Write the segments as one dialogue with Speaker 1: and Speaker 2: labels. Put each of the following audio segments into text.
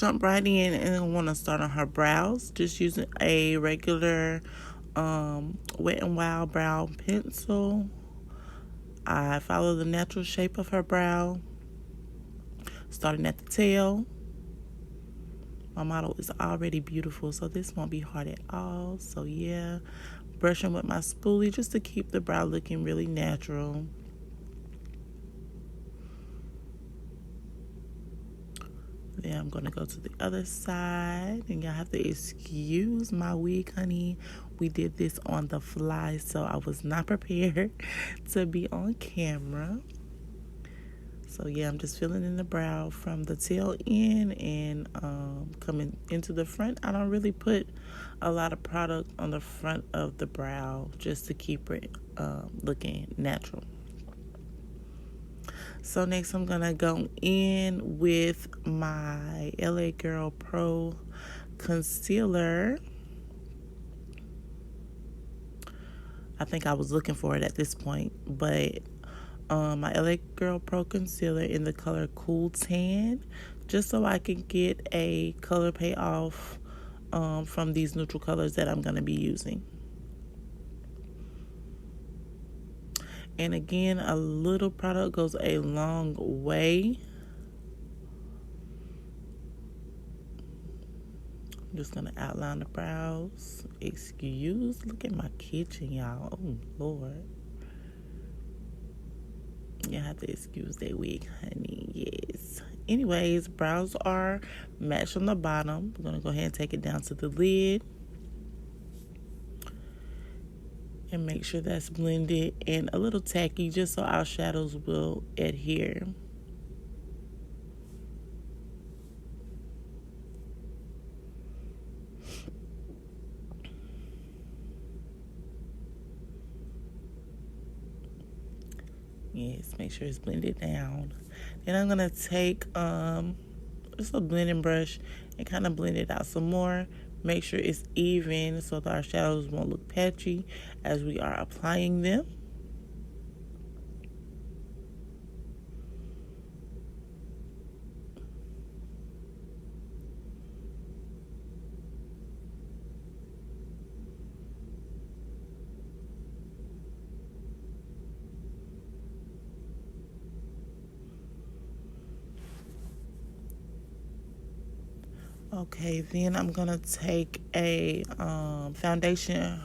Speaker 1: jump right in and I want to start on her brows. Just using a regular Wet n Wild brow pencil. I follow the natural shape of her brow, starting at the tail. My model is already beautiful, so this won't be hard at all. So yeah, brushing with my spoolie just to keep the brow looking really natural. Then I'm going to go to the other side, and y'all have to excuse my wig, honey. We did this on the fly, so I was not prepared to be on camera. So yeah, I'm just filling in the brow from the tail end and coming into the front. I don't really put a lot of product on the front of the brow just to keep it looking natural. So next I'm going to go in with my LA Girl Pro concealer. I think I was looking for it at this point, but my LA Girl Pro concealer in the color Cool Tan, just so I can get a color payoff from these neutral colors that I'm going to be using. And again, a little product goes a long way. I'm just going to outline the brows. Look at my kitchen, y'all. Oh, Lord. You have to excuse that wig, honey. Yes. Anyways, brows are matched on the bottom. We're going to go ahead and take it down to the lid. And make sure that's blended and a little tacky just so our shadows will adhere. Yes, make sure it's blended down. Then I'm going to take just a blending brush and kind of blend it out some more. Make sure it's even so that our shadows won't look patchy as we are applying them. Okay, then I'm going to take a foundation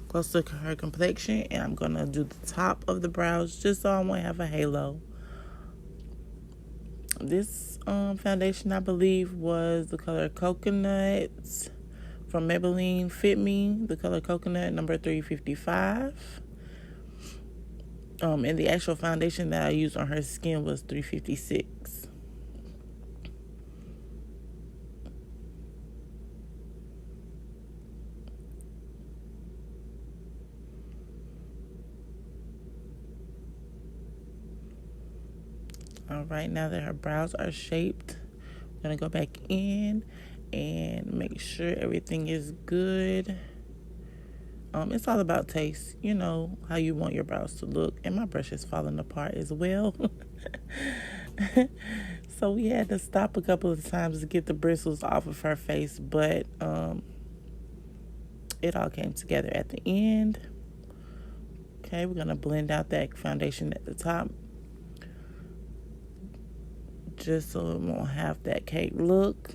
Speaker 1: close to her complexion, and I'm going to do the top of the brows just so I won't have a halo. This foundation, I believe, was the color Coconut from Maybelline Fit Me, the color Coconut number 355. And the actual foundation that I used on her skin was 356. All right, now that her brows are shaped, I'm going to go back in and make sure everything is good. It's all about taste, you know, how you want your brows to look. And my brush is falling apart as well. So we had to stop a couple of times to get the bristles off of her face, but it all came together at the end. Okay, we're going to blend out that foundation at the top, just so it won't have that cake look.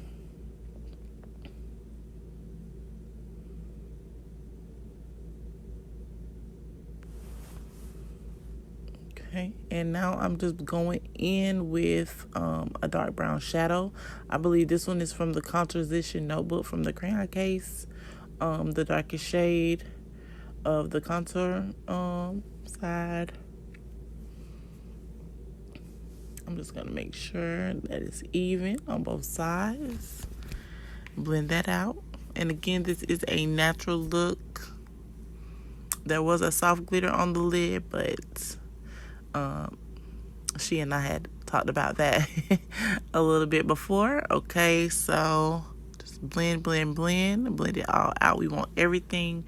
Speaker 1: Okay, and now I'm just going in with a dark brown shadow. I believe this one is from the Contoursition Notebook from the Crayon case, the darkest shade of the contour side. I'm just going to make sure that it's even on both sides. Blend that out. And again, this is a natural look. There was a soft glitter on the lid, but she and I had talked about that a little bit before. Okay, so just blend it all out. We want everything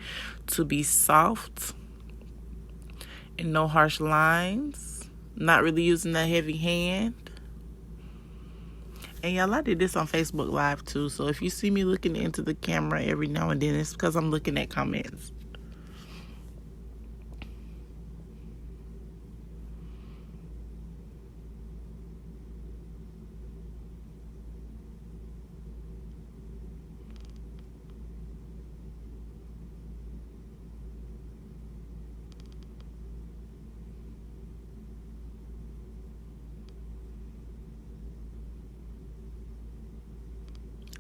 Speaker 1: to be soft and no harsh lines. Not really using that heavy hand. And y'all, I did this on Facebook Live too. So if you see me looking into the camera every now and then, it's because I'm looking at comments.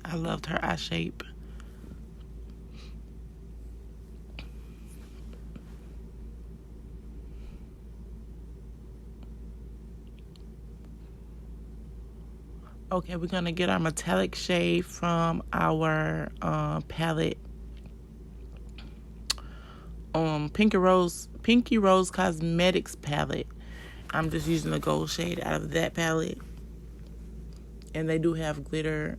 Speaker 1: I loved her eye shape. Okay, we're going to get our metallic shade from our palette. Pinky Rose Cosmetics palette. I'm just using the gold shade out of that palette. And they do have glitter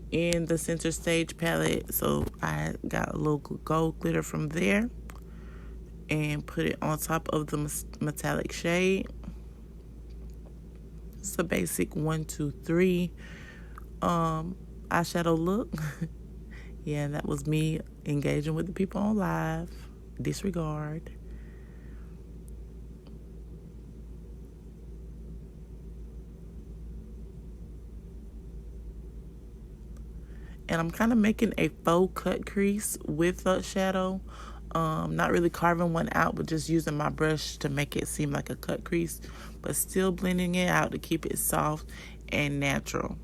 Speaker 1: in the center stage palette. So I got a little gold glitter from there. And put it on top of the metallic shade. It's a basic 1, 2, 3 eyeshadow look. Yeah, that was me engaging with the people on live. Disregard. And I'm kind of making a faux cut crease with the shadow. Not really carving one out, but just using my brush to make it seem like a cut crease, but still blending it out to keep it soft and natural.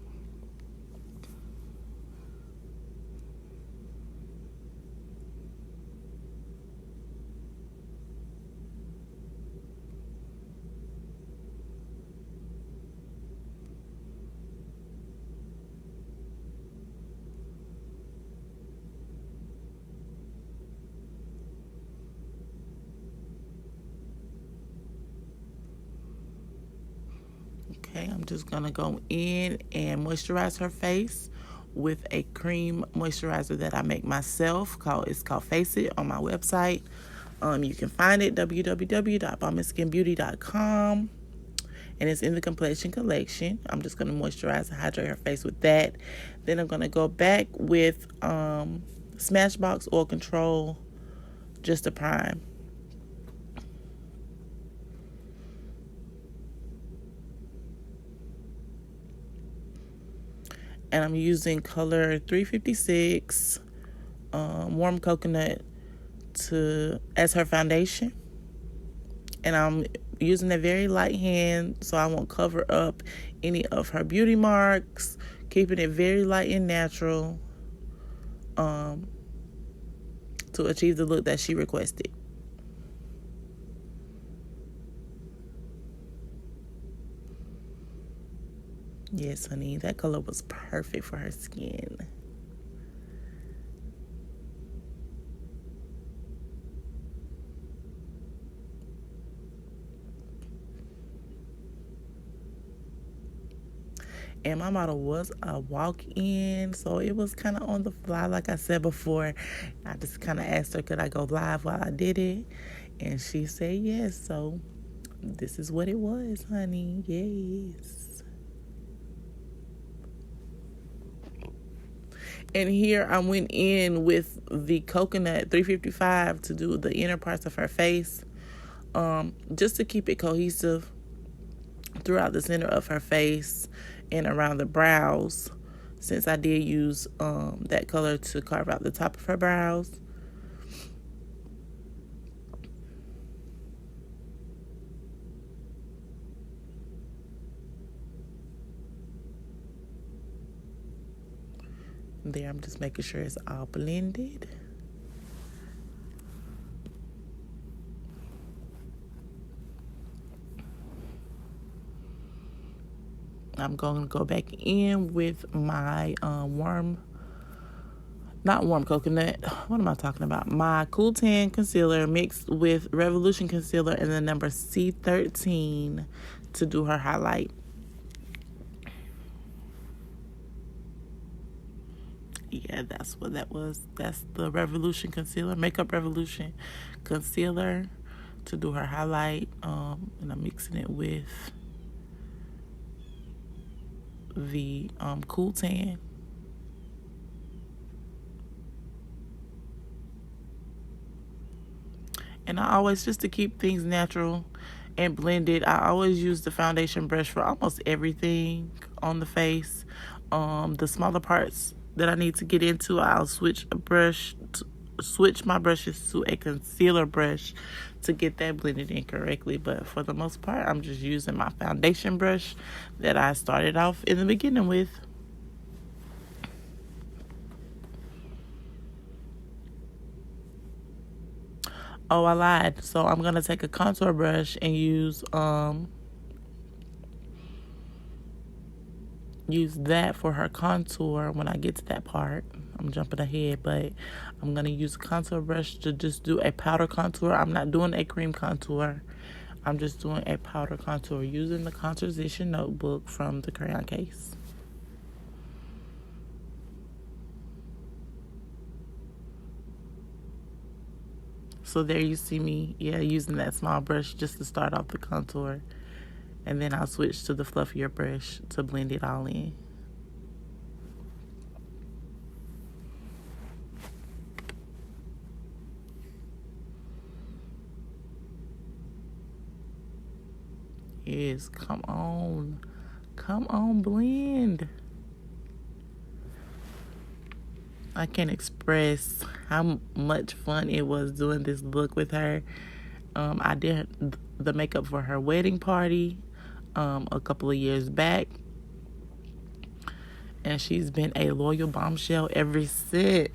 Speaker 1: Okay, I'm just gonna go in and moisturize her face with a cream moisturizer that I make myself. It's called Face It on my website. You can find it www.balmiskinbeauty.com, and it's in the complexion collection. I'm just gonna moisturize and hydrate her face with that. Then I'm gonna go back with Smashbox Oil Control just to prime. And I'm using color 356 warm coconut as her foundation. And I'm using a very light hand so I won't cover up any of her beauty marks, keeping it very light and natural to achieve the look that she requested. Yes, honey, that color was perfect for her skin. And my model was a walk-in, so it was kind of on the fly. Like I said before, I just kind of asked her, could I go live while I did it? And she said yes, so this is what it was, honey. Yes. And here I went in with the coconut 355 to do the inner parts of her face, just to keep it cohesive throughout the center of her face and around the brows, since I did use that color to carve out the top of her brows. There, I'm just making sure it's all blended. I'm going to go back in with my not warm coconut. What am I talking about? My Cool Tan concealer mixed with Revolution concealer and the number C13 to do her highlight. Yeah, that's what that was. That's the Revolution concealer, Makeup Revolution concealer to do her highlight. And I'm mixing it with the Cool Tan. And I always, just to keep things natural and blended, I always use the foundation brush for almost everything on the face. The smaller parts that I need to get into, I'll switch my brushes to a concealer brush to get that blended in correctly. But for the most part, I'm just using my foundation brush that I started off in the beginning with. Oh, I lied. So I'm going to take a contour brush and use that for her contour when I get to that part. I'm jumping ahead, but I'm going to use a contour brush to just do a powder contour. I'm not doing a cream contour. I'm just doing a powder contour using the Contoursition Notebook from the Crayon case. So there you see me, using that small brush just to start off the contour. And then I'll switch to the fluffier brush to blend it all in. Yes, come on. Come on, blend. I can't express how much fun it was doing this look with her. I did the makeup for her wedding party a couple of years back. And she's been a loyal bombshell ever since.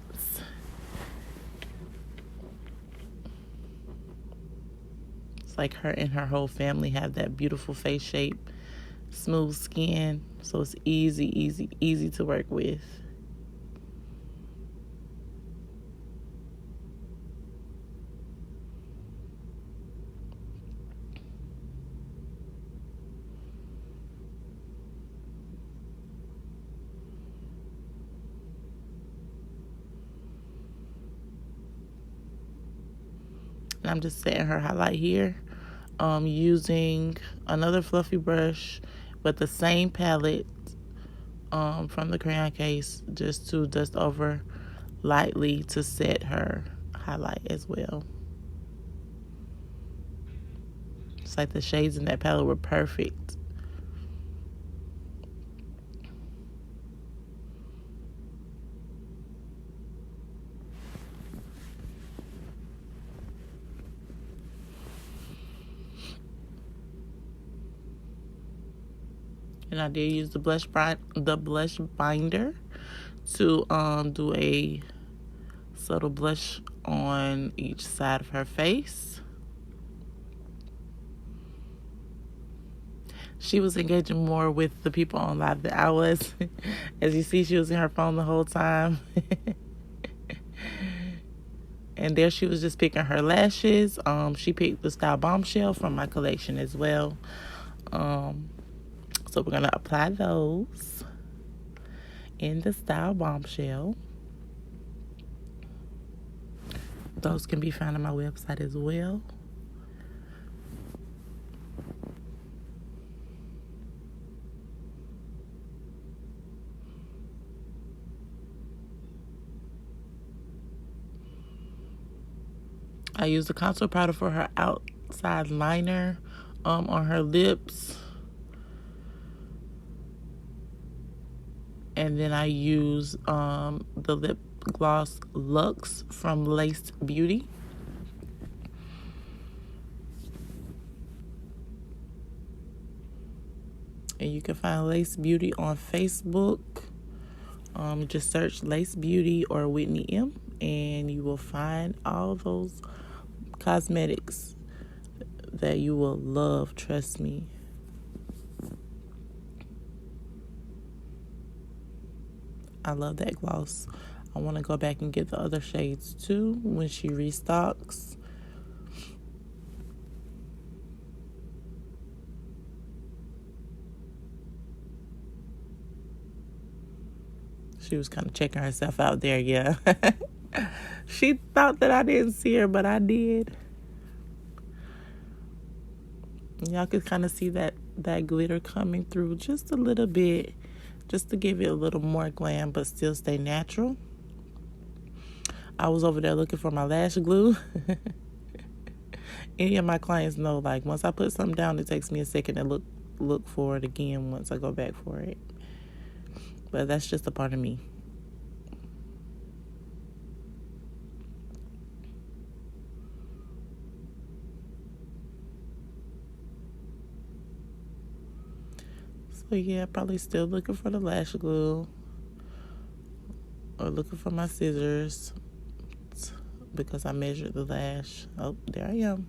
Speaker 1: It's like her and her whole family have that beautiful face shape, smooth skin. So it's easy to work with. And I'm just setting her highlight here, using another fluffy brush, but the same palette from the Crayon case, just to dust over lightly to set her highlight as well. It's like the shades in that palette were perfect. And I did use the blush binder to do a subtle blush on each side of her face. She was engaging more with the people on live than I was. As you see, she was in her phone the whole time. And there she was just picking her lashes. She picked the Style Bombshell from my collection as well. So we're going to apply those in the Style Bombshell. Those can be found on my website as well. I used the contour powder for her outside liner on her lips. And then I use the lip gloss Luxe from Lace Beauty. And you can find Lace Beauty on Facebook. Just search Lace Beauty or Whitney M, and you will find all those cosmetics that you will love, trust me. I love that gloss. I want to go back and get the other shades too when she restocks. She was kind of checking herself out there, yeah. She thought that I didn't see her, but I did. Y'all could kind of see that glitter coming through just a little bit. just to give it a little more glam but still stay natural. I was over there looking for my lash glue. Any of my clients know, like, once I put something down, it takes me a second to look for it again once I go back for it. But that's just a part of me. So yeah, probably still looking for the lash glue or looking for my scissors because I measured the lash. Oh, there I am.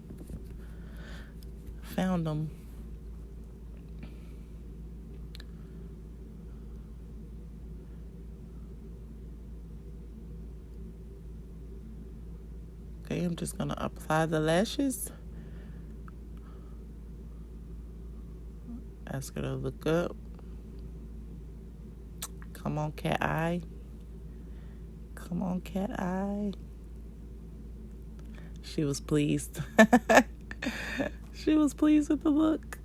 Speaker 1: Found them. Okay, I'm just going to apply the lashes. Ask her to look up. Come on, cat eye. Come on, cat eye. She was pleased. She was pleased with the look.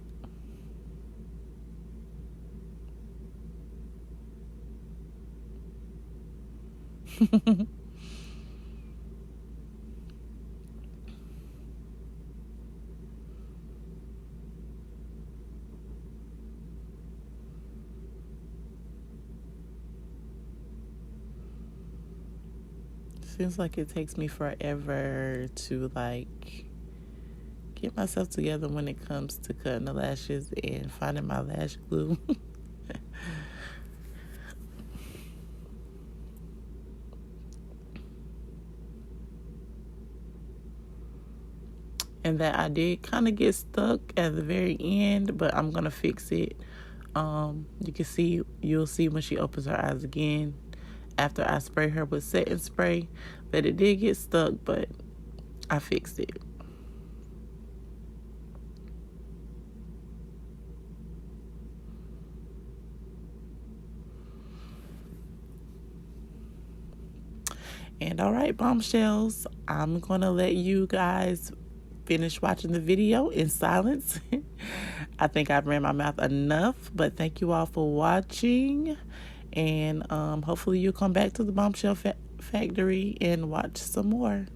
Speaker 1: Seems like it takes me forever to like get myself together when it comes to cutting the lashes and finding my lash glue. And that I did kind of get stuck at the very end, but I'm gonna fix it. You'll see when she opens her eyes again after I spray her with setting spray that it did get stuck, but I fixed it. And all right, bombshells, I'm gonna let you guys finish watching the video in silence. I think I've ran my mouth enough, but thank you all for watching, and hopefully you'll come back to the Bombshell Factory and watch some more.